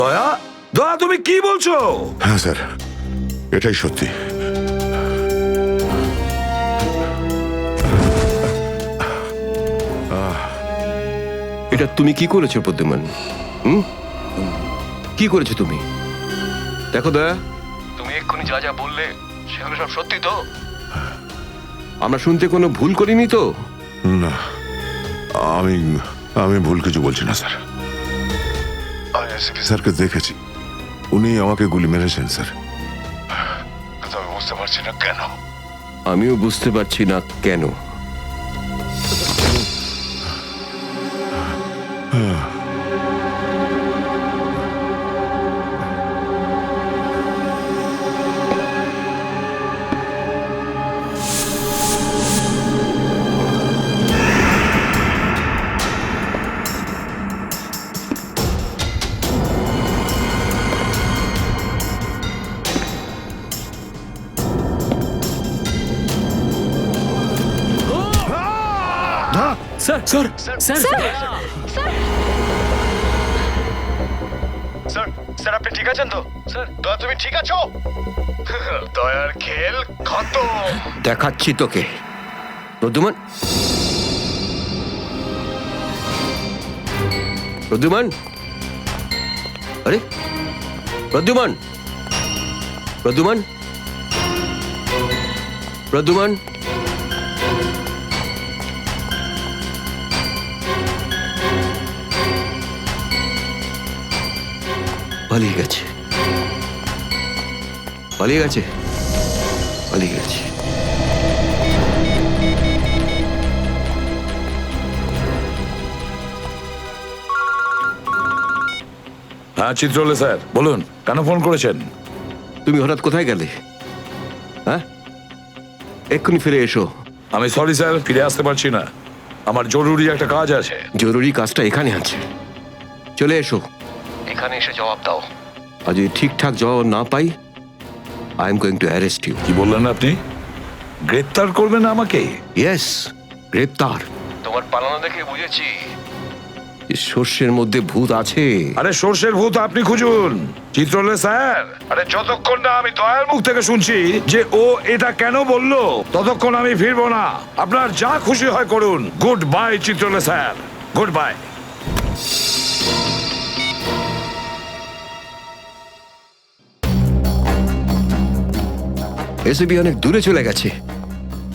দয়া, দয়া তুমি কি বলছো? হ্যাঁ স্যার, এটাই সত্যি। এটা তুমি কি করেছো প্রদ্যুমান? কি করেছো তুমি? দেখো দয়া, তুমি এক্ষুনি যা যা বললে সেগুলো সব সত্যি তো? আমরা শুনতে কোনো ভুল করিনি তো? না, আমি আমি ভুল কিছু বলছি না স্যার। আমি এসপি স্যারকে দেখেছি, উনি আমাকে গুলি মেরেছেন স্যার। কিন্তু আমি বুঝতে পারছি না কেন। আমিও বুঝতে পারছি না কেন। Sir sir sir sir, sir আপনি ঠিক আছেন তো? স্যার, দয়া তুমি ঠিক আছো? দয়ার খেল খতম। দেখাচ্ছি তোকে প্রদ্যুমান। প্রদ্যুমান, আরে প্রদ্যুমান, প্রদ্যুমান, প্রদ্যুমান, পালিয়ে গেছে, পালিয়ে গেছে, পালিয়ে গেছে। হ্যাঁ চিত্রলে স্যার, বলুন কেন ফোন করেছেন? তুমি হঠাৎ কোথায় গেলে? হ্যাঁ, এক্ষুনি ফিরে এসো। আমি সরি স্যার, ফিরে আসতে পারছি না, আমার জরুরি একটা কাজ আছে। জরুরি কাজটা এখানে আছে, চলে এসো। এখানে এসে জবাব দাও। আর যদি ঠিকঠাক জবাব না পাই, I am going to arrest you. কি বললেন আপনি? গ্রেপ্তার করবেন আমাকে? ইয়েস, গ্রেপ্তার। তোমার পালানো দেখে বুঝেছি সর্ষের মধ্যে ভূত আছে। আরে সর্ষের ভূত আপনি খুঁজুন চিত্রলে স্যার। আরে যতক্ষণ না আমি দয়ার মুখ থেকে শুনছি যে ও এটা কেন বললো, ততক্ষণ আমি ফিরবো না। আপনার যা খুশি হয় করুন। গুড বাই চিত্রলে স্যার, গুড বাই। এসবি অনেক দূরে চলে গেছে,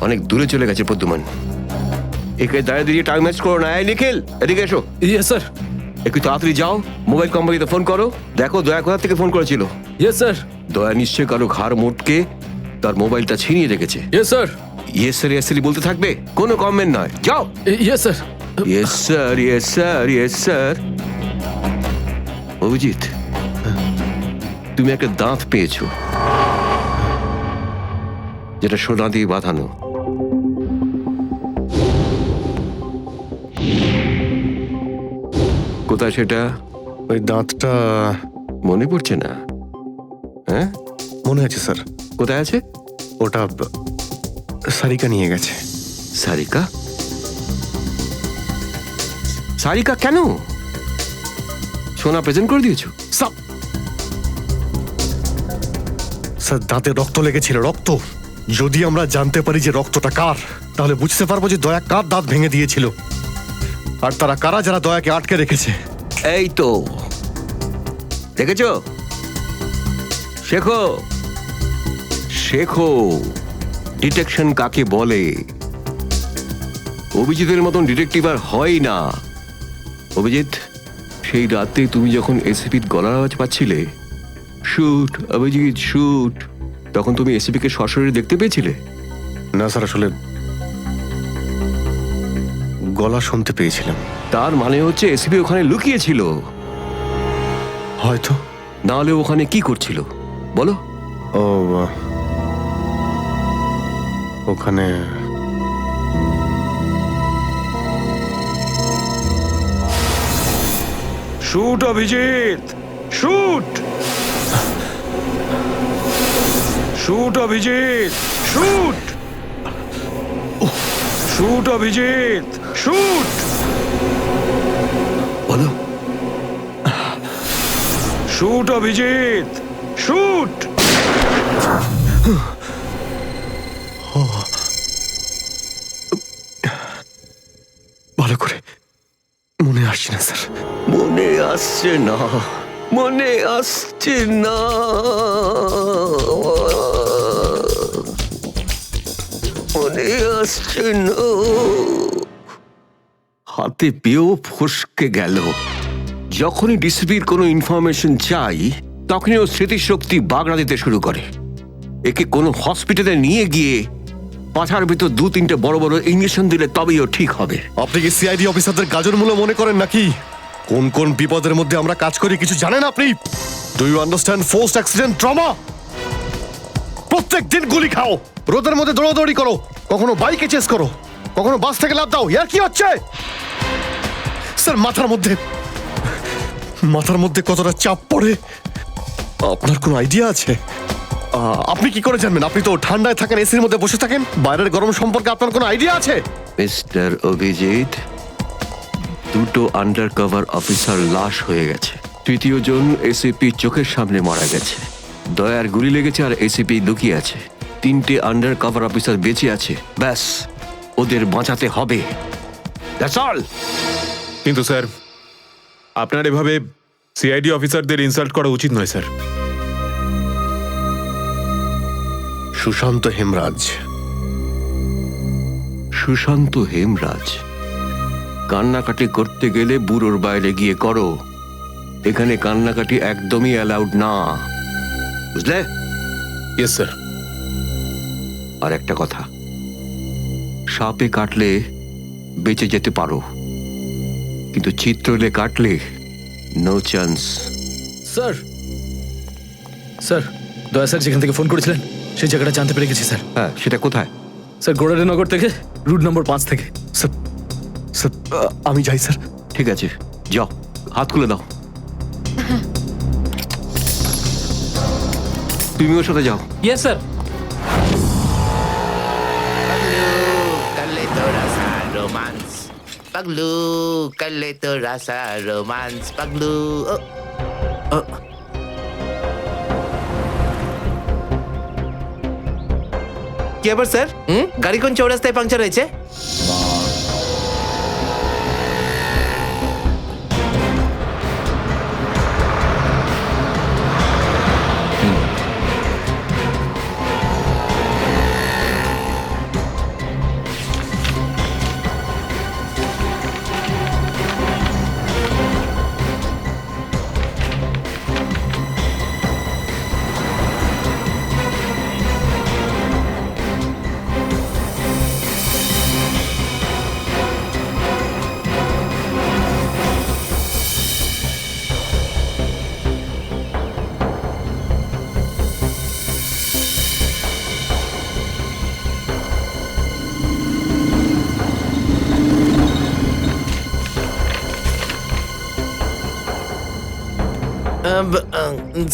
অনেক দূরে চলে গেছে প্রদ্যুমান। একে দাঁড়িয়ে দিয়ে টাইম ম্যাচ করো না। এই নিখিল, এদিকে এসো। Yes sir. একটু তাড়াতাড়ি যাও, মোবাইল কোম্পানিতে ফোন করো, দেখো দয়া কোথা থেকে ফোন করেছিল। Yes sir. দয়া নিশ্চয়ই কারো ঘাড় মোটকে তার মোবাইলটা ছিনিয়ে রেখেছে। Yes sir. Yes sir, yes sir বলতে থাকবে, কোনো কমেন্ট নয়। যাও। Yes sir. Yes sir, yes sir, yes sir. Abhijit, তুমি একটা দাঁত পেয়েছো, যেটা সোনা দিয়ে বাঁধানো। কোথায় সেটা? ওই দাঁতটা মনে পড়ছে না? হ্যাঁ, মনে আছে স্যার। কোথায় আছে? ওটা সারিকা নিয়ে গেছে। সারিকা? সারিকা কেন? সোনা প্রেজেন্ট করে দিয়েছো? স্যার, দাঁতে রক্ত লেগেছিল, রক্ত। যদি আমরা জানতে পারি যে রক্তটা কার, তাহলে বুঝতে পারবো যে দয়া কার দাঁত ভেঙে দিয়েছিল, আর তারা কারা যারা দয়াকে আটকে রেখেছে। এই তো দেখেছো, শেখো, শেখো ডিটেকশন কাকে বলে। অভিজিতের মতন ডিটেকটিভ আর হয় না। অভিজিৎ, সেই রাতে তুমি যখন এসিপির গলার আওয়াজ পাচ্ছিলে, শুট অভিজিৎ শুট, তখন তুমি এসিপিকে সরাসরি দেখতে পেয়েছিলে? না স্যার, আসলে গলা শুনতে পেয়েছিলাম। তার মানে হচ্ছে এসিপি ওখানে লুকিয়েছিল। হয়তো। না হলে ওখানে কি করছিল বলো? ও, ওখানে shoot Abhijit, shoot, shoot Abhijit, shoot, shoot Abhijit, shoot, বলো। Shoot Abhijit, shoot. ভালো করে মনে আসছে না স্যার। মনে আসছে না, মনে আসছে না। মনে আসছে না। হাতে পেয়েও ফসকে গেল। যখনই ডিসিপির কোনো ইনফরমেশন চাই, তখনই ও স্মৃতিশক্তি বাগড়া দিতে শুরু করে। একে কোনো হসপিটালে নিয়ে গিয়ে পাছার ভিতর 2-3টে বড় বড় ইঞ্জেকশন দিলে তবেই ও ঠিক হবে। আপনি কি সিআইডি অফিসারদের গাজর মূল্য মনে করেন নাকি? কোন কোন বিপদের মধ্যে আমরা কাজ করি কিছু জানেন আপনি? Do you understand forced accident trauma? প্রত্যেক দিন গুলি খাও, রোদের মধ্যে দৌড়াদৌড়ি করো, কখনো বাইকে চেস করো, কখনো বাস থেকে লাফ দাও। ইয়ার কি হচ্ছে স্যার? মাথার মধ্যে কতটা চাপ পড়ে আপনার কোনো আইডিয়া আছে? আপনি কি করে জানবেন? আপনি তো ঠান্ডায় থাকেন, এসির মধ্যে বসে থাকেন। বাইরের গরম সম্পর্কে আপনার কোনো আইডিয়া আছে? মিস্টার অভিজিৎ, 2টো আন্ডার কভার অফিসার লাশ হয়ে গেছে। 3য় জন এসিপি চোখের সামনে মারা গেছে। দয়ার গুলি লেগেছে আর এসিপি লুকিয়ে আছে। 3টে আন্ডার কভার অফিসার বেঁচে আছে। ব্যাস, ওদের বাঁচাতে হবে। That's all. কিন্তু স্যার, আপনার এভাবে সিআইডি অফিসারদের ইনসাল্ট করা উচিত নয় স্যার। সুশান্ত হেমরাজ। সুশান্ত হেমরাজ? কান্নাকাটি করতে গেলে বুড়োর বাইরে গিয়ে করো। এখানে কান্নাকাটি একদমই অ্যালাউড না, বুঝলে? Yes sir. আর একটা কথা, সাপে কাটলে বেঁচে যেতে পারো, কিন্তু চিত্রলে কাটলে নো চান্স। স্যার, স্যার, দয়া স্যার যেখান থেকে ফোন করেছিলেন সেই জায়গাটা জানতে পেরে গেছি স্যার। হ্যাঁ, সেটা কোথায়? স্যার, গোড়ারিনগর থেকে, রুট নম্বর 5 থেকে। স্যার, স্যার, আমি যাই স্যার। ঠিক আছে, যাও, হাত খুলে দাও। তুমি ওর সাথে যাও। Yes sir. Paglu, kalito rasa romance. Paglu. কি আবার স্যার? গাড়ি কোন চৌরাস্তায় পাংচার হয়েছে?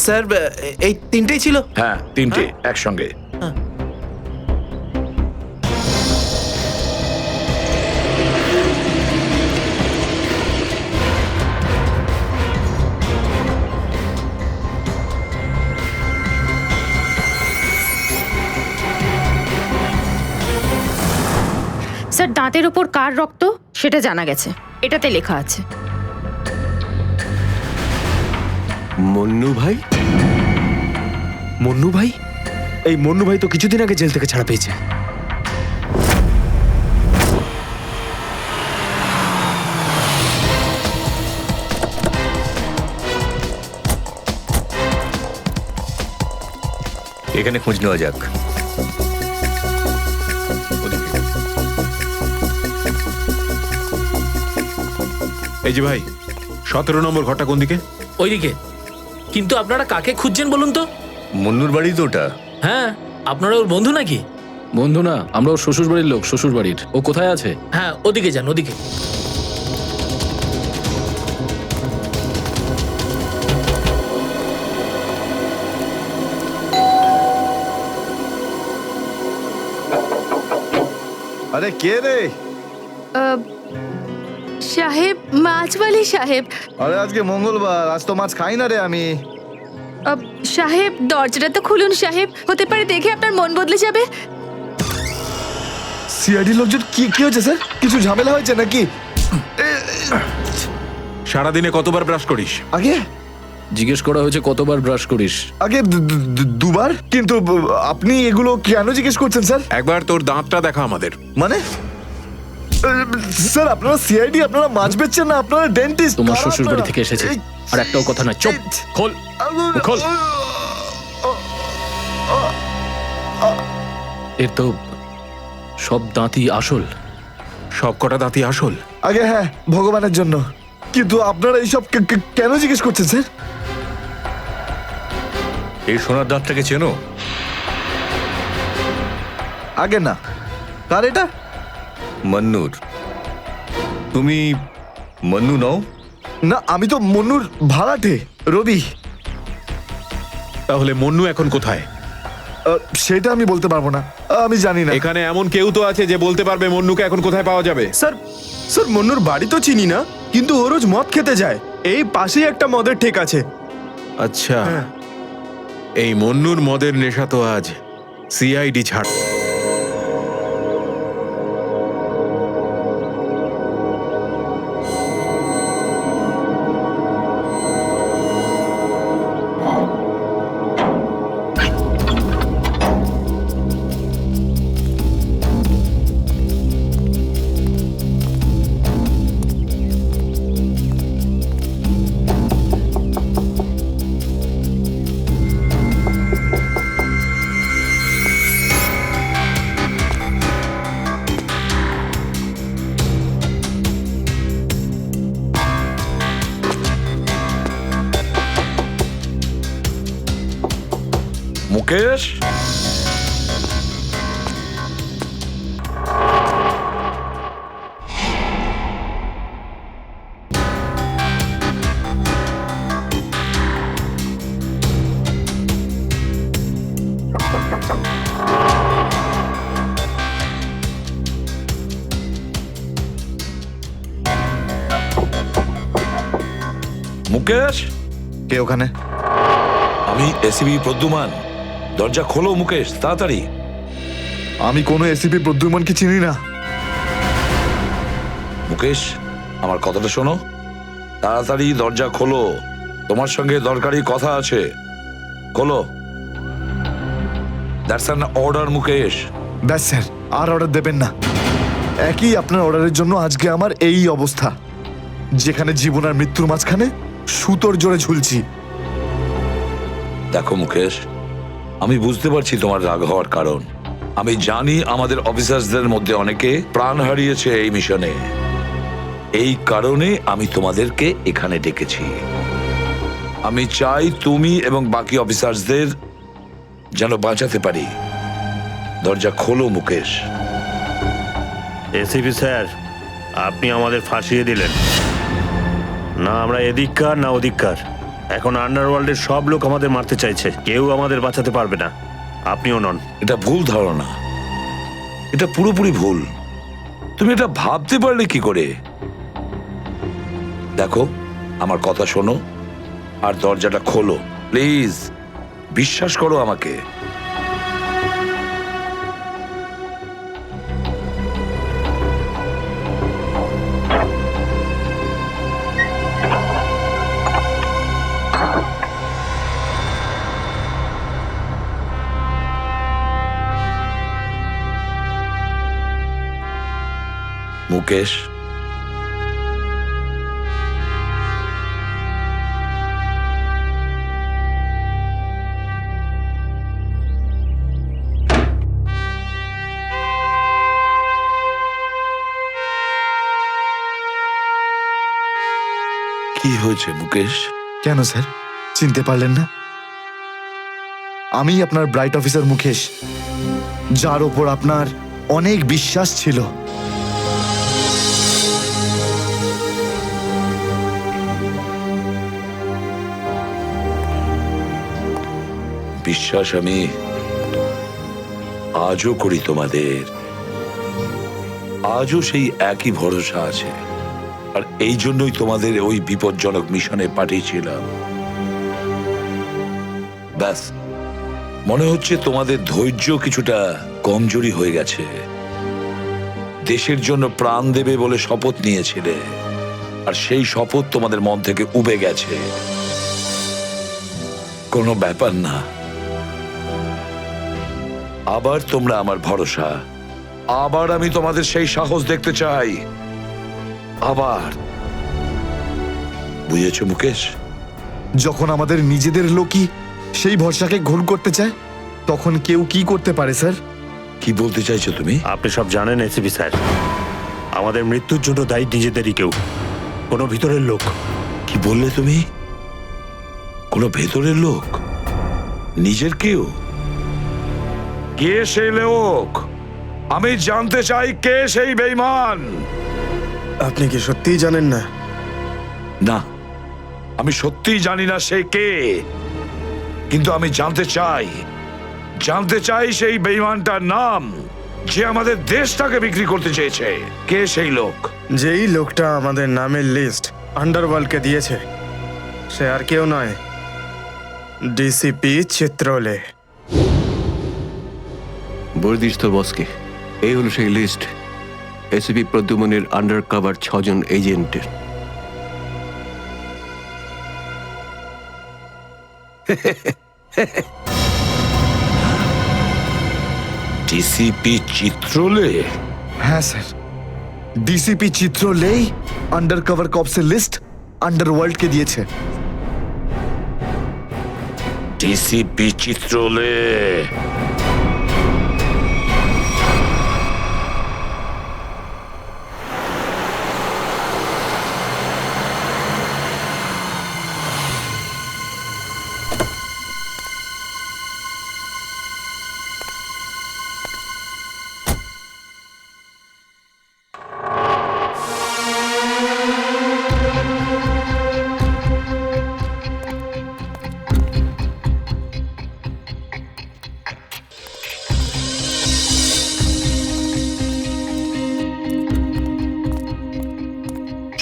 স্যার, এই তিনটেই ছিল? হ্যাঁ, 3টে একসঙ্গে। স্যার, দাঁতের ওপর কার রক্ত সেটা জানা গেছে, এটাতে লেখা আছে। মন্নু ভাই? মন্নু ভাই? এই মন্নু ভাই তো কিছুদিন আগে জেল থেকে ছাড়া পেয়েছে। এখানে খোঁজ নেওয়া যাক। এই যে ভাই, 17 নম্বর ঘরটা কোন দিকে? ওইদিকে। কিন্তু আপনারা কাকে খুঁজছেন বলুন তো? মন্নুর বাড়ি তো ওটা। হ্যাঁ, আপনারা ওর বন্ধু নাকি? বন্ধু না, আমরা ওর শ্বশুর বাড়ির লোক। শ্বশুর বাড়ির। ও কোথায় আছে? হ্যাঁ, ওদিকে যান, ওদিকে। আরে কে রে? সাহেব, মাছওয়ালি সাহেব। আরে আজকে মঙ্গলবার, আজ তো মাছ খাই না রে আমি। সাহেব দরজাটা তো খুলুন সাহেব, হতে পারে দেখে আপনার মন বদলে যাবে। সিআইডি লোকজন কি কি হয়েছে স্যার? কিছু ঝামেলা হয়েছে নাকি? সারাদিনে কতবার ব্রাশ করিস? আগে জিজ্ঞেস করা হয়েছে কতবার ব্রাশ করিস। আগে দুবার। কিন্তু আপনি এগুলো কেন জিজ্ঞেস করছেন স্যার? একবার তোর দাঁতটা দেখা আমাদের। মানে স্যার আপনারা সিআইডি, আপনারা মাছ বেচছেন না, আপনারা ডেন্টিস্ট। তোমার শ্বশুর বাড়ি থেকে এসেছে, আর একটাও কথা না। চুপ, খোল খোল। এর তো সব দাঁতই আসল। সব কটা দাঁতই আসল? আগে হ্যাঁ, ভগবানের জন্য। কিন্তু আপনারা এইসব কেন জিজ্ঞেস করছেন স্যার? এই সোনার দাঁতটাকে চেনো? আগে না। কার এটা? মন্নুর। তুমি মন্নু নও? না, আমি তো মন্নুর ভাড়াটে রবি। তাহলে মন্নু এখন কোথায়? সেটা আমি বলতে পারবো না, আমি জানি না। এখানে এমন কেউ তো আছে যে বলতে পারবে মন্নুকে এখন কোথায় পাওয়া যাবে? স্যার স্যার মন্নুর বাড়ি তো চিনি না, কিন্তু ও রোজ মদ খেতে যায়। এই পাশেই একটা মদের ঠেক আছে। আচ্ছা, এই মন্নুর মদের নেশা তো আজ সিআইডি ছাড়। মুকেশ, মুকেশ, কে ওখানে? আমি এসিবি প্রদ্যুমান। দরজা খোলো মুকেশ, তাড়াতাড়ি। আমি কোনো এসিপি প্রদ্যুমনকে চিনি না। মুকেশ, আমার কথাটা শোনো, তাড়াতাড়ি দরজা খোলো, তোমার সঙ্গে দরকারি কথা আছে। খোলো। That's an order Mukesh. ব্যাস স্যার, আর অর্ডার দেবেন না। একই আপনার অর্ডারের জন্য আজকে আমার এই অবস্থা, যেখানে জীবন আর মৃত্যুর মাঝখানে সুতোর জোরে ঝুলছি। দেখো মুকেশ, আমি বুঝতে পারছি তোমার রাগ হওয়ার কারণ। আমি জানি আমাদের অফিসারদের মধ্যে অনেকে প্রাণ হারিয়েছে এই মিশনে। এই কারণে আমি তোমাদেরকে এখানে ডেকেছি। আমি চাই তুমি এবং বাকি অফিসারদের যেন বাঁচাতে পারি। দরজা খোলো মুকেশ। এসিপি স্যার, আপনি আমাদের ফাঁসিয়ে দিলেন। না আমরা এদিককার না ওদিককার। এখন আন্ডারওয়ার্ল্ডের সব লোক আমাদের মারতে চাইছে, কেউ আমাদের বাঁচাতে পারবে না, আপনিও নন। এটা ভুল ধারণা, এটা পুরোপুরি ভুল। তুমি এটা ভাবতে পারলে কি করে? দেখো, আমার কথা শোনো আর দরজাটা খোলো প্লিজ। বিশ্বাস করো আমাকে। মুকেশ, কি হয়েছে মুকেশ? কেন স্যার, চিনতে পারলেন না? আমি আপনার ব্রাইট অফিসার মুকেশ, যার ওপর আপনার অনেক বিশ্বাস ছিল। বিশ্বাস আমি আজও করি তোমাদের। আজও সেই একই ভরসা আছে, আর এই জন্যই তোমাদের ওই বিপজ্জনক মিশনে পাঠিয়েছিলাম। ব্যাস, মনে হচ্ছে তোমাদের ধৈর্য কিছুটা কমজোরি হয়ে গেছে। দেশের জন্য প্রাণ দেবে বলে শপথ নিয়েছিলে, আর সেই শপথ তোমাদের মন থেকে উবে গেছে। কোনো ব্যাপার না, আবার তোমরা আমার ভরসা। আবার আমি তোমাদের সেই সাহস দেখতে চাই, আবার। বুঝেছো মুকেশ? যখন আমাদের নিজেদের লোকই সেই ভরসাকে ঘোর করতে চায়, তখন কেউ কি করতে পারে স্যার? কি বলতে চাইছো তুমি? আপনি সব জানেন এসিপি স্যার, আমাদের মৃত্যুর জন্য দায়ী নিজেদেরই কেউ, কোনো ভিতরের লোক। কি বললে তুমি? কোনো ভেতরের লোক? নিজের কেউ? কে সেই লোক? আমি জানতে চাই কে সেই বেঈমান। আপনি কি সত্যিই জানেন না? না, আমি সত্যিই জানি না সে কে, কিন্তু আমি জানতে চাই সেই বেঈমানটার নাম, যে আমাদের দেশটাকে বিক্রি করতে চেয়েছে। কে সেই লোক? যেই লোকটা আমাদের নামের লিস্ট আন্ডারওয়ার্ল্ডকে দিয়েছে, সে আর কেউ নয়, ডিসিপি চিত্রলে। বলে দিস তোর বসকে, এই হলো সেই লিস্ট এসিপি প্রদ্যুমনের আন্ডার কভার 6 জন এজেন্টের। ডিসিপি চিত্রলে? হ্যাঁ স্যার, ডিসিপি চিত্রলেই আন্ডারকভার কপসের লিস্ট আন্ডারওয়ার্ল্ডকে দিয়েছে। ডিসিপি চিত্রলে?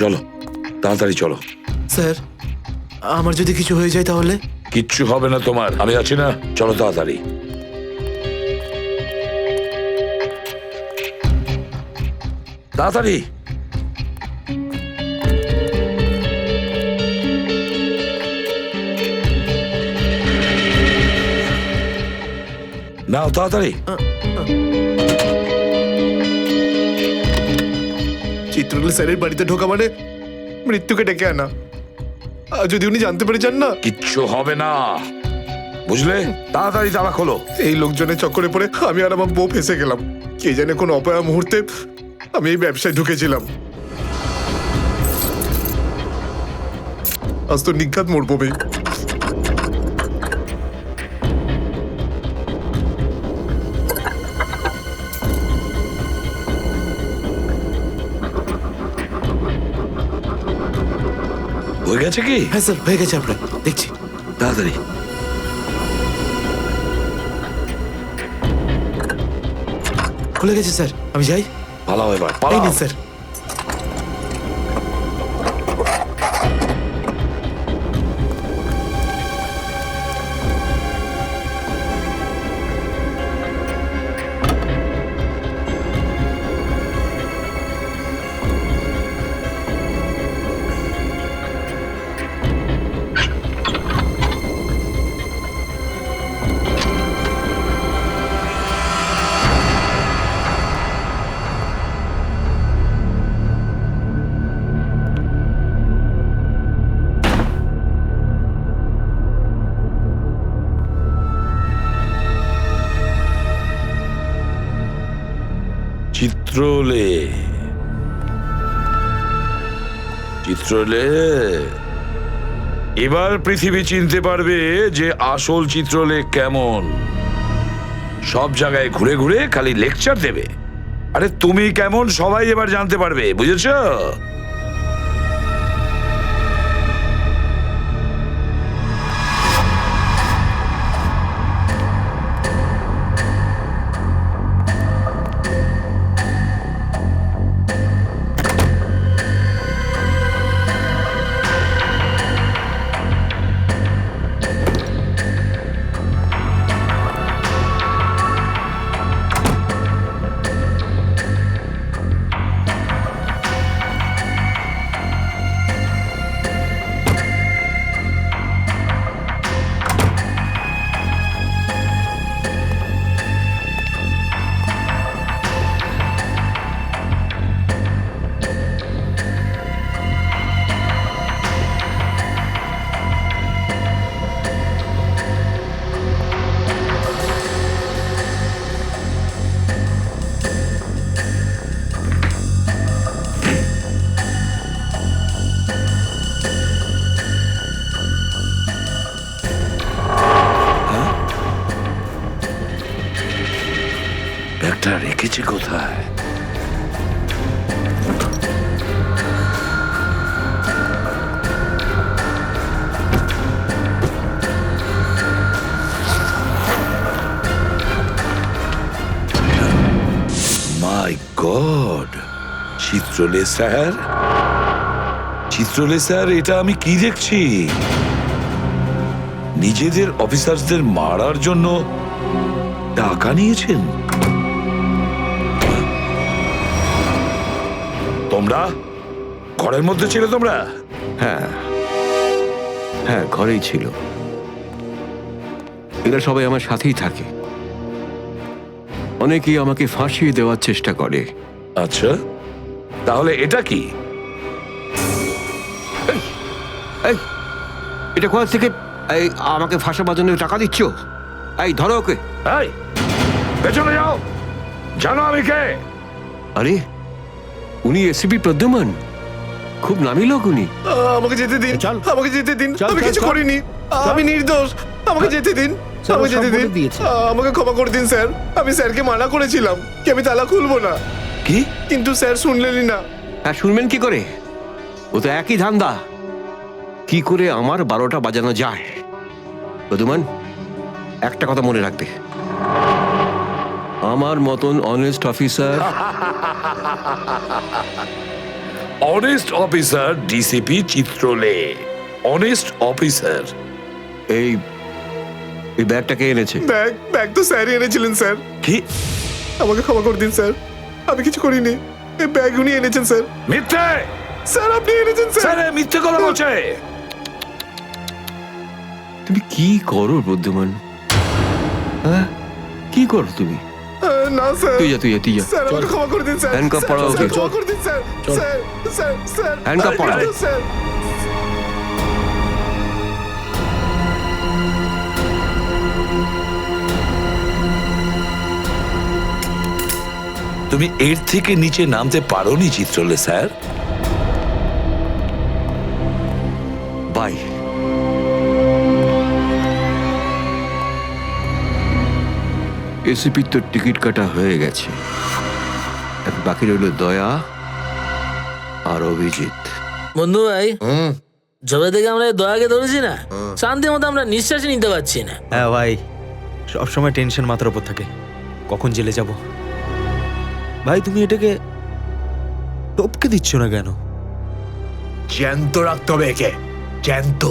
চলো, তাড়াতাড়ি চলো। স্যার, আমার যদি কিছু হয়ে যায় তাহলে? কিচ্ছু হবে না তোমার, আমি আছি না। চলো তাড়াতাড়ি। তাড়াতাড়ি। নাও তাড়াতাড়ি। চিত্রলে স্যারের বাড়িতে ঢোকা মানে মৃত্যুকে ডেকে আনা। আর যদি উনি জানতে পেরে যান না? কিচ্ছু হবে না, বুঝলে? তাড়াতাড়ি তালা খোলো। এই লোকজনের চক্করে পড়ে আমি আর আমার বউ ফেসে গেলাম। কে জানে কোন অপয়া মুহূর্তে আমি এই ব্যবসায় ঢুকেছিলাম। আজ তো নিঘাত মরবো বে। হয়ে গেছে কি? হ্যাঁ স্যার, হয়ে গেছে, আপনার দেখছি। তাড়াতাড়ি। খুলে গেছে স্যার, আমি যাই। পালাও এবার, এই পালাও। নিন স্যার। চিত্রলে, চিত্রলে, এবার পৃথিবী চিনতে পারবে যে আসল চিত্রলে কেমন। সব জায়গায় ঘুরে ঘুরে খালি লেকচার দেবে। আরে তুমি কেমন সবাই এবার জানতে পারবে, বুঝেছো? দেখেছি কোথায়? মাই গড, চিত্রলে স্যার, চিত্রলে স্যার, এটা আমি কি দেখছি? নিজেদের অফিসারদের মারার জন্য টাকা নিয়েছেন তোমরা? ঘরের মধ্যে ছিলে তোমরা? হ্যাঁ হ্যাঁ, ঘরেই ছিল। এরা সবাই আমার সাথেই থাকে। অনেকেই আমাকে ফাঁসিয়ে দেওয়ার চেষ্টা করে। আচ্ছা, তাহলে এটা কি? এই, এটা কোথা থেকে এই আমাকে ফাঁসাবার জন্য টাকা দিচ্ছ? এই ধরো ওকে। এই, পেছনে যাও, জানো আমি কে? আরে, উনি এসিপি প্রদ্যুমান, খুব নামি লোক উনি। আমাকে যেতে দিন, আমাকে যেতে দিন, আমি কিছু করিনি, আমি নির্দোষ, আমাকে যেতে দিন, আমাকে যেতে দিন, আমাকে ক্ষমা করে দিন স্যার। আমি স্যারকে মানা করেছিলাম কি আমি তালা খুলবো না, কি? কিন্তু স্যার শুনলেনই না। হ্যাঁ, শুনবেন কি করে? ও তো একই ধান্দা। কি করে আমার 12টা বাজানো যায়? প্রদ্যুমান, একটা কথা মনে রাখবে, আমার মতন honest officer, honest officer DCP চিত্রলে, অনেস্ট অফিসার। এই ব্যাগটাকে এনেছে। ব্যাগ তো স্যারই এনেছিলেন স্যার। কি? আমাকে ক্ষমা করে দিন স্যার, আমি কিছু করিনি, এই ব্যাগ উনি এনেছেন স্যার। মিথ্যে স্যার আপনি এনেছেন স্যার। স্যার, এ মিথ্যে কথা বলছে। তুমি কি করো প্রদ্যুমান? হ্যাঁ, কি করো তুমি? না স্যার, তুই যা, তুই যা, তুই যা। স্যার আমাকে ক্ষমা করে দিন স্যার। হ্যান্ডকাফ পরাও ওকে। স্যার, ক্ষমা করে দিন sir. Sir sir sir handcuff পরাও। স্যার। তুমি এর থেকে নিচে নামতে পারোনি চিত্রলে স্যার। বাই। এসিপির তো টিকিট কাটা হয়ে গেছে, এখন বাকি রইল দয়া আর অভিজিৎ। বন্ধু ভাই, যবে থেকে আমরা এই দয়াকে ধরেছি না, শান্তি মতো আমরা নিঃশ্বাসই নিতে পারছি না। হ্যাঁ ভাই, সবসময় টেনশন মাথার উপর থাকে, কখন জেলে যাব। ভাই তুমি এটাকে টপকে দিচ্ছ না কেন? জ্যান্ত রাখতে হবে একে, জ্যান্ত।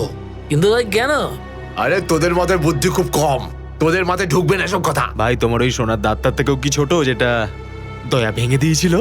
কিন্তু ভাই কেন? আরে তোদের মাথায় বুদ্ধি খুব কম, তোদের মাথায় ঢুকবে না এসব কথা। ভাই তোমার ওই সোনার দাঁতটার থেকেও কি ছোট যেটা দয়া ভেঙে দিয়েছিল?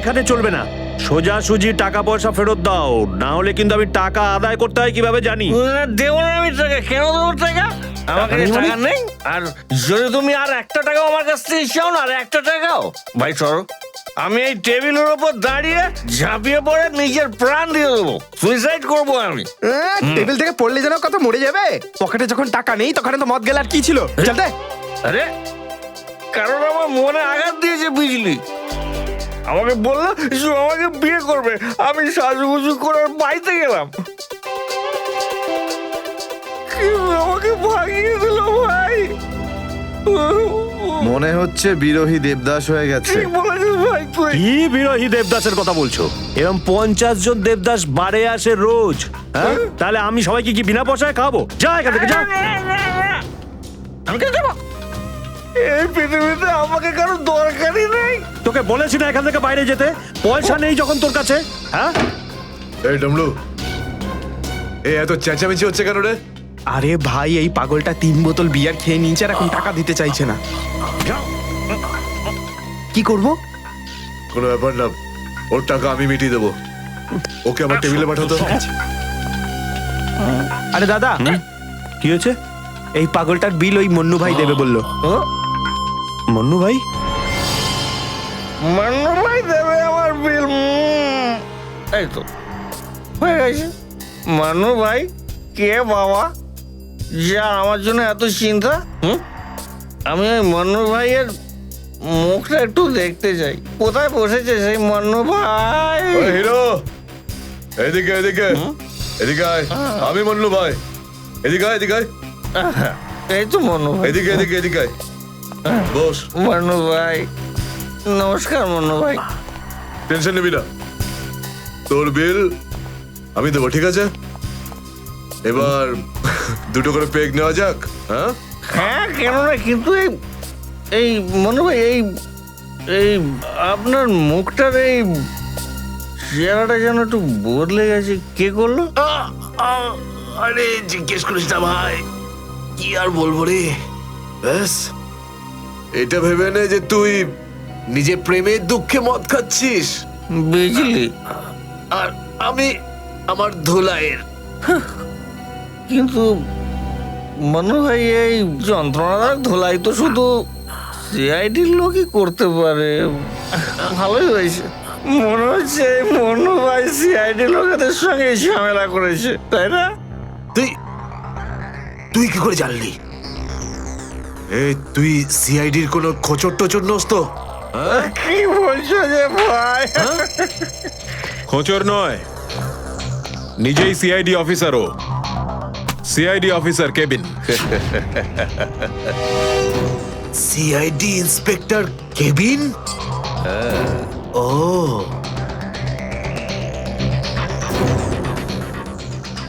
এখানে চলবে না, সোজাসুজি টাকা পয়সা ফেরত দাও, না হলে কিন্তু আমি টাকা আদায় করতে হয় কিভাবে জানি। দেবো না আমি টাকা, কেন দেবো টাকা? আমার কাছে টাকা নেই। আর যদি তুমি আর একটা টাকাও আমার কাছ থেকে চাও না, আর একটা টাকাও, ভাই সরো, আমি এই টেবিলের ওপর দাঁড়িয়ে ঝাঁপিয়ে পড়ে নিজের প্রাণ দিয়ে দেবো, সুইসাইড করবো আমি। টেবিল থেকে পড়লে যেন কত মরে যাবে। পকেটে যখন টাকা নেই তখন তো মদ গেল আর কি ছিল। চলতে আরে কারণ আমার মনে আঘাত দিয়েছে বিজলি, আমাকে বললো আমাকে বিয়ে করবে, আমি সাজুগুজু করে বাড়িতে গেলাম, আমাকে ভাগিয়ে দিল ভাই। মনে হচ্ছে বিরোহী দেবদাস হয়ে গেছে। ঠিক বলেছিস ভাই তুই। কি বিরোহী দেবদাসের কথা বলছো? এরকম 50 জন দেবদাস বাড়ে আসে রোজ, হ্যাঁ? তাহলে আমি সবাইকে কি বিনা পয়সায় খাবো? যা এখান থেকে, যা। আমি কেন যাবো? এই পৃথিবীতে আমাকে কারো দরকারই নেই। তোকে বলেছি না এখান থেকে বাইরে যেতে? পয়সা নেই যখন তোর কাছে, হ্যাঁ? এই ডমলু, এই এত চেঁচামেচি হচ্ছে কেন রে? আরে ভাই, এই পাগলটা 3 বোতল বিয়ার খেয়ে নিয়েছে আর এখন টাকা দিতে চাইছে না। কি করব? কোনো ব্যাপার না, ওর টাকা আমি মিটিয়ে দেবো। ওকে আমার টেবিলে পাঠাতো। আরে দাদা, কি হয়েছে? এই পাগলটার বিল ওই মন্নু ভাই দেবে বললো। মন্নু ভাই? মান্নু ভাই দেবে আমার বিল। এই তো হয়ে গেছে। মান্নু ভাই কে বাবা, যা আমার জন্য এত চিন্তা? আমি ওই মান্নু ভাইয়ের মুখটা একটু দেখতে চাই। কোথায় বসেছে সেই মান্নু ভাই? হিরো, এদিকে এদিকে এদিকে আয়। আমি মন্নু ভাই, এদিকে আয়, এদিকে আয়। এই তো মান্নু ভাই। এদিকে এদিকে এদিকে আয়, বস। মান্নু ভাই নমস্কার। মান্নু ভাই টেনশন নিবি না, তোর বিল আমি দেবো, ঠিক আছে? এবার দুটো করে পেগ নেওয়া যাক। হ্যাঁ হ্যাঁ, কেন না, কিন্তু এই মান্নু ভাই এই আপনার মুখটার এই চেহারাটা যেন একটু বদলে গেছে। কে করলো? আরে জিজ্ঞেস করিস না ভাই, কি আর বলবো রে। ব্যাস, এটা ভেবে নে যে তুই নিজে প্রেমের দুঃখে মদ খাচ্ছিস বিজলি আর আমি আমার ধুলাইয়ের। কিন্তু মান্নু ভাই এই যন্ত্রণাদায়ক ধোলাই তো শুধু সিআইডির লোকই করতে পারে। ভালোই হয়েছে, মনে হচ্ছে এই মান্নু ভাই সিআইডি লোকেদের সঙ্গে ঝামেলা করেছে, তাই না? তুই কি করে জানলি? তুই সিআইডির কোনো খোঁচর টোচর নোস তো? কি বলছো যে ভাই? খোঁচর নয়, নিজেই সিআইডি অফিসার। ও CID officer cabin. CID inspector cabin? ও,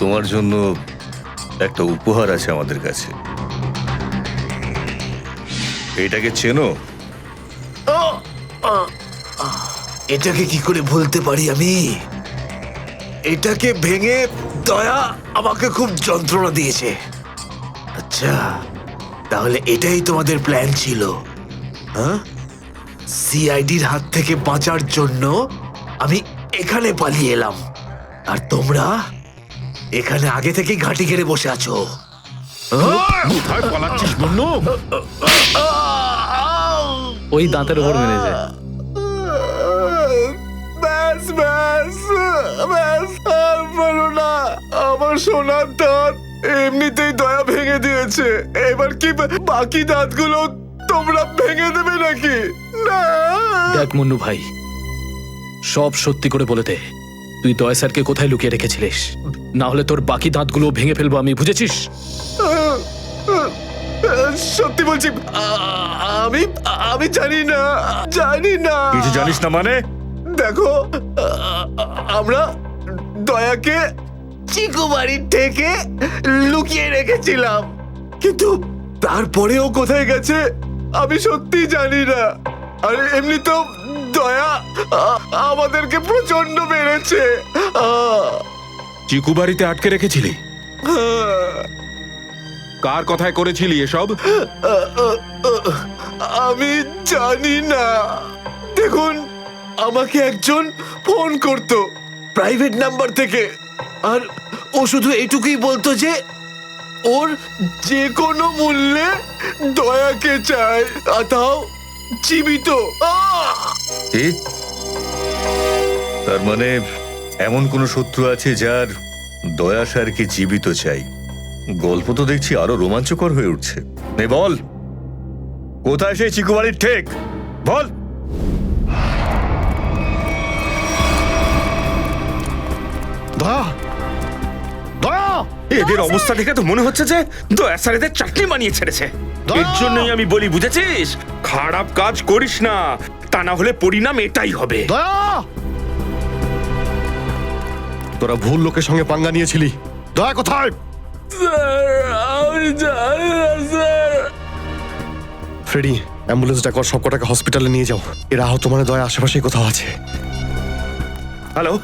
তোমার জন্য একটা উপহার আছে আমাদের কাছে। এটাকে চেনো? এটাকে কি করে ভুলতে পারি আমি? এটাকে ভেঙে দয়া আমাকে খুব যন্ত্রণা দিয়েছে। আচ্ছা, তাহলে এটাই তোমাদের প্ল্যান ছিল, হ্যাঁ? সিআইডির হাত থেকে বাঁচার জন্য আমি এখানে পালিয়ে এলাম, আর তোমরা এখানে আগে থেকেই ঘাঁটি ঘেরে বসে আছো। কোথায় পালাচ্ছিস মন্নু? ওই দাঁতের উপর মেরেছে। ব্যাস ব্যাস ব্যাস, আর বলো না। আমার সোনার দাঁত এমনিতেই দয়া ভেঙে দিয়েছে, এবার কি বাকি দাঁতগুলো তোমরা ভেঙে দেবে নাকি? না। দেখ মন্নু ভাই, সব সত্যি করে বলে দে, তুই দয়া স্যারকে কোথায় লুকিয়ে রেখেছিলিস? না হলে তোর বাকি দাঁতগুলো ভেঙে ফেলবো আমি, বুঝেছিস? সত্যি বলছি, আমি আমি জানি না, জানি না। কিছু জানিস না মানে? দেখো, আমরা দয়াকে চিকু বাড়ির থেকে লুকিয়ে রেখেছিলাম, কিন্তু তারপরেও কোথায় গেছে আমি সত্যি জানি না। আর এমনি তো দয়া আমাদেরকে প্রচন্ড মেরেছে। চিকু বাড়িতে আটকে রেখেছিলি? কার কথায় করেছিলি এসব? আমি জানি না। দেখুন, আমাকে একজন ফোন করতো প্রাইভেট নাম্বার থেকে, আর ও শুধু এটুকুই বলতো যে ওর যে কোনো মূল্যে দয়াকে চায়, আর তাও জীবিত। ঠিক, তার মানে এমন কোন শত্রু আছে যার দয়া স্যারকে জীবিত চাই। গল্প তো দেখছি আরো রোমাঞ্চকর হয়ে উঠছে। নে বল, কোথায় সেই চিকু বাড়ির ঠেক? বল। দয়া, দয়া, এদের অবস্থা দেখে তো মনে হচ্ছে যে দয়া স্যার এদের চাটনি বানিয়ে ছেড়েছে। এর জন্যই আমি বলি, বুঝেছিস, খারাপ কাজ করিস না, তা না হলে পরিণাম এটাই হবে। দয়া, তোরা ভুল লোকের সঙ্গে পাঙ্গা নিয়েছিলি। দয়া কোথায়? ফ্রেডি, অ্যাম্বুলেন্স ডাকো, সব কটাকে হসপিটালে নিয়ে যাও। এরা আহত মানে দয়া আশেপাশেই কোথাও আছে। Hello,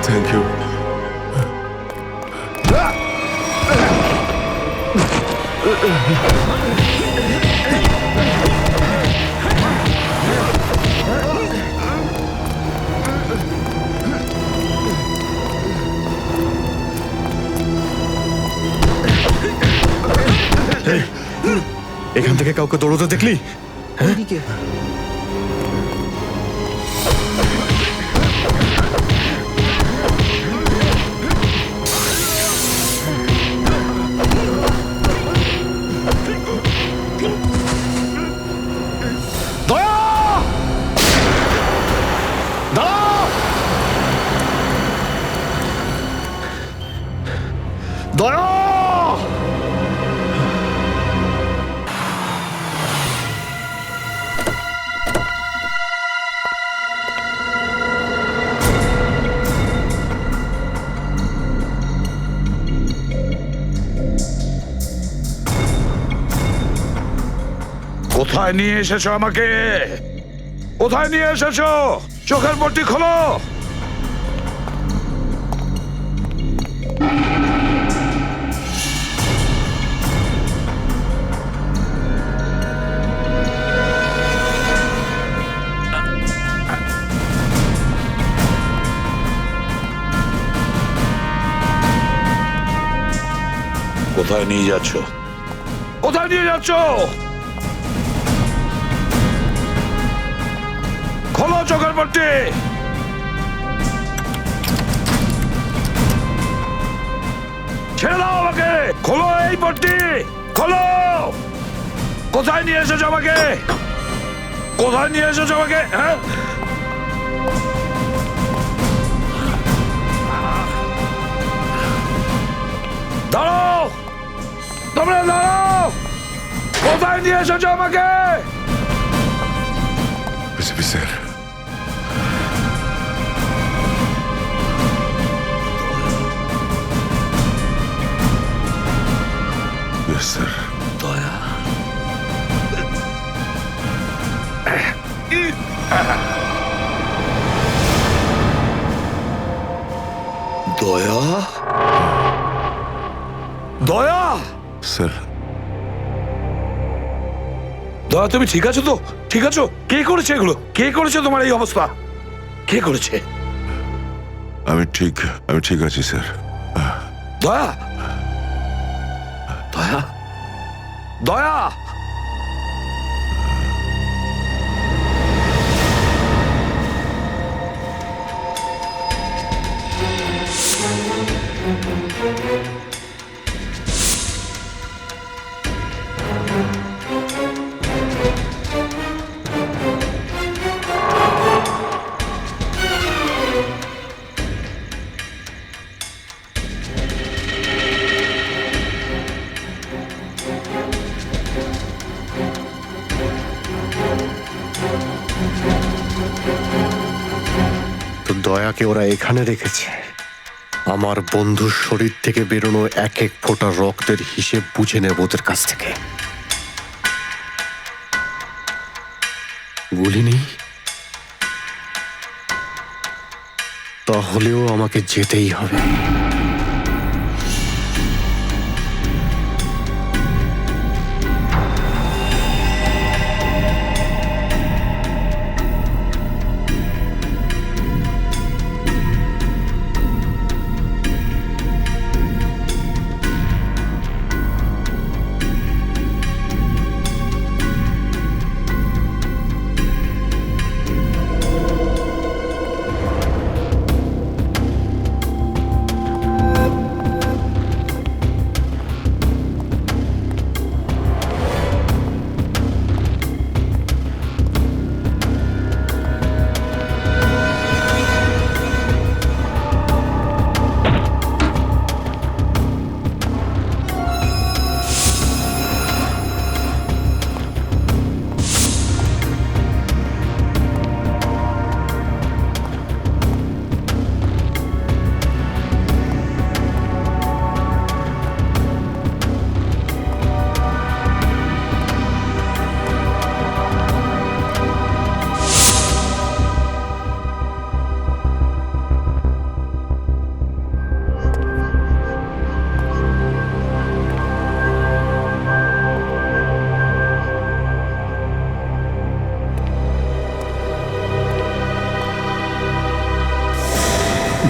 thank you. এখান থেকে কাউকে দৌড়তে দেখলি? দয়া, দাঁড়াও! দয়া, কোথায় নিয়ে এসেছো আমাকে? কোথায় নিয়ে এসেছো? চোখের পট্টি খোলো। কোথায় নিয়ে যাচ্ছ? কোথায় নিয়ে যাচ্ছ? খোলো চোখের পট্টি। ছেড়ে দাও আমাকে। খোলো এই পট্টি, খোলো। কোথায় নিয়ে এসেছো আমাকে? কোথায় নিয়ে এসেছো আমাকে? হ্যাঁ, দাঁড়াও, তোমরা দাঁড়াও। কোথায় নিয়ে এসেছো আমাকে? SP sir, yes sir. দয়া দয়া দয়া স্যার, দয়া তুমি ঠিক আছো তো? ঠিক আছো? কে করেছে এগুলো? কে করেছে তোমার এই অবস্থা? কে করেছে? আমি ঠিক আছি স্যার। দয়া দয়া দয়া তো দয়াকে ওরা এখানে রেখেছে আমার বন্ধুর শরীর থেকে বেরোনো এক এক ফোঁটা রক্তের হিসেব বুঝে নেব ওদের কাছ থেকে। গুলি নেই, তাহলেও আমাকে যেতেই হবে।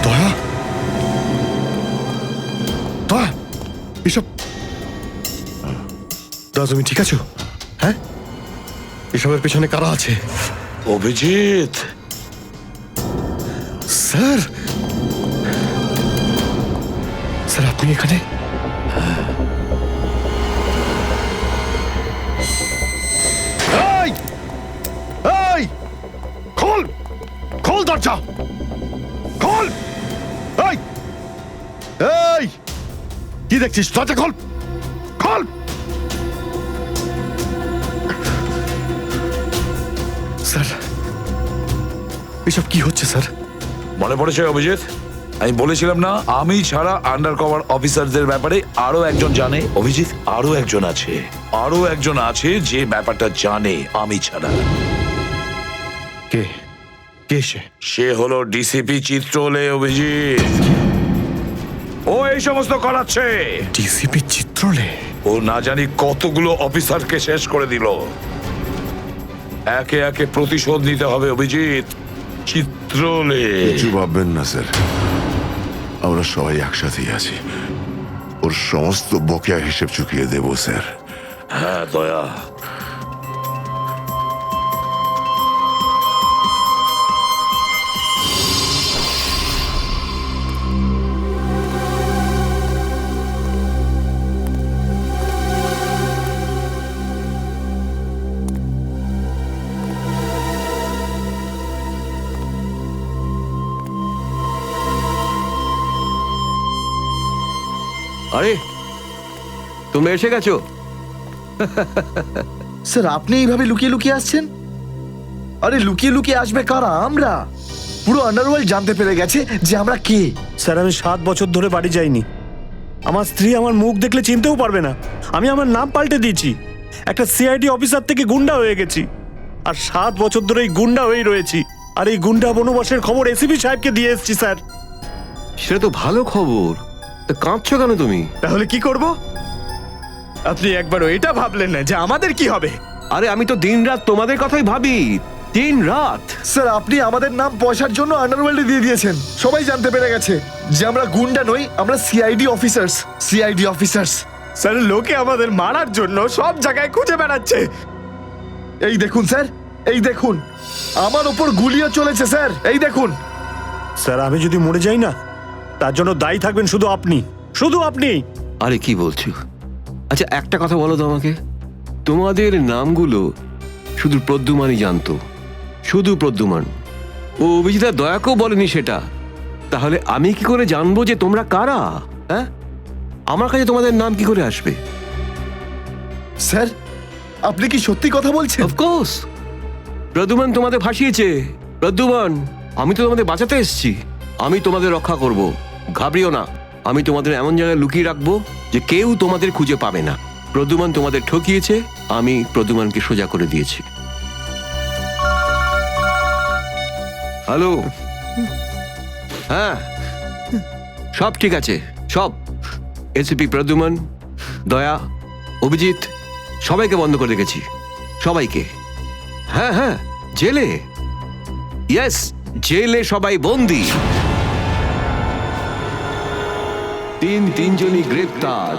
দয়া, দয়া, এসব দয়া তুমি ঠিক আছো? হ্যাঁ, এসবের পেছনে কারা আছে? অভিজিৎ, স্যার, স্যার আপনি এখানে? এই, এই, খোল, খোল দরজা, খোল! এই, এই, কি দেখছিস? দরজা খোল, খোল! স্যার, এসব কি হচ্ছে স্যার? মনে পড়েছে অভিজিৎ? আমি বলেছিলাম না আমি ছাড়া আন্ডার কভার অফিসারদের ব্যাপারে আরো একজন জানে। অভিজিৎ, আরো একজন আছে, আরো একজন আছে যে ব্যাপারটা জানে আমি ছাড়া। কে? কে সে? সে হলো ডিসিপি চিত্রলে। অভিজিৎ, ও এই সমস্ত করাচ্ছে। ডিসিপি চিত্রলে? ও না জানি কতগুলো অফিসারকে শেষ করে দিল। একে একে প্রতিশোধ নিতে হবে অভিজিৎ। চিত্রলে, কিছু ভাববেন না স্যার, আমরা সবাই একসাথেই আছি। ওর সমস্ত বকেয়া হিসেব চুকিয়ে দেব স্যার। হ্যাঁ দয়া, আরে তোমরা এসে গেছো? স্যার আপনি এইভাবে লুকিয়ে লুকিয়ে আসছেন? আরে লুকিয়ে লুকিয়ে আসবে কারা? আমরা। পুরো আন্ডারওয়ার্ল্ড জানতে পেরে গেছে যে আমরা কে। স্যার আমি 7 বছর ধরে বাড়ি যাইনি। আমার স্ত্রী আমার মুখ দেখলে চিনতেও পারবে না। আমি আমার নাম পাল্টে দিয়েছি, একটা সিআইডি অফিসার থেকে গুন্ডা হয়ে গেছি। আর 7 বছর ধরে এই গুন্ডা হয়েই রয়েছি। আর এই গুন্ডা বনবাসের খবর এসিপি সাহেবকে দিয়ে এসেছি স্যার। সেটা তো ভালো খবর, তা কাঁদছো কেন তুমি? তাহলে কি করব? আপনি একবারও এটা ভাবলেন না যে আমাদের কি হবে? আরে আমি তো দিনরাত তোমাদের কথাই ভাবি, দিনরাত। স্যার আপনি আমাদের নাম পয়সার জন্য আন্ডারওয়ার্ল্ডে দিয়ে দিয়েছেন। সবাই জানতে পেরে গেছে যে আমরা গুন্ডা নই, আমরা CID officers. CID officers. Sir লোকে আমাদের মারার জন্য সব জায়গায় খুঁজে বেড়াচ্ছে। এই দেখুন স্যার, এই দেখুন, আমার ওপর গুলিও চলেছে স্যার, এই দেখুন। স্যার আমি যদি মরে যাই না, তার জন্য দায়ী থাকবেন শুধু আপনি, শুধু আপনি। আরে কি বলছো? আচ্ছা একটা কথা বলো তো আমাকে, তোমাদের নামগুলো শুধু প্রদ্যুমানই জানতো, শুধু প্রদ্যুমান। ও অভিজিৎ দয়াকেও বলেনি সেটা। তাহলে আমি কি করে জানবো যে তোমরা কারা? হ্যাঁ, আমার কাছে তোমাদের নাম কি করে আসবে? স্যার আপনি কি সত্যি কথা বলছেন? অফকোর্স, প্রদ্যুমান তোমাদের ভাসিয়েছে। প্রদ্যুমান, আমি তো তোমাদের বাঁচাতে এসেছি, আমি তোমাদের রক্ষা করব, ঘাবড়িও না। আমি তোমাদের এমন জায়গায় লুকিয়ে রাখবো যে কেউ তোমাদের খুঁজে পাবে না। প্রদ্যুমান তোমাদের ঠকিয়েছে, আমি প্রদ্যুমানকে সোজা করে দিয়েছি। হ্যালো, হ্যাঁ সব ঠিক আছে, সব। এসিপি প্রদ্যুমান, দয়া, অভিজিৎ সবাইকে বন্ধ করে রেখেছি, সবাইকে। হ্যাঁ হ্যাঁ, জেলে, ইয়েস জেলে সবাই বন্দি। তিনজনই গ্রেপ্তার।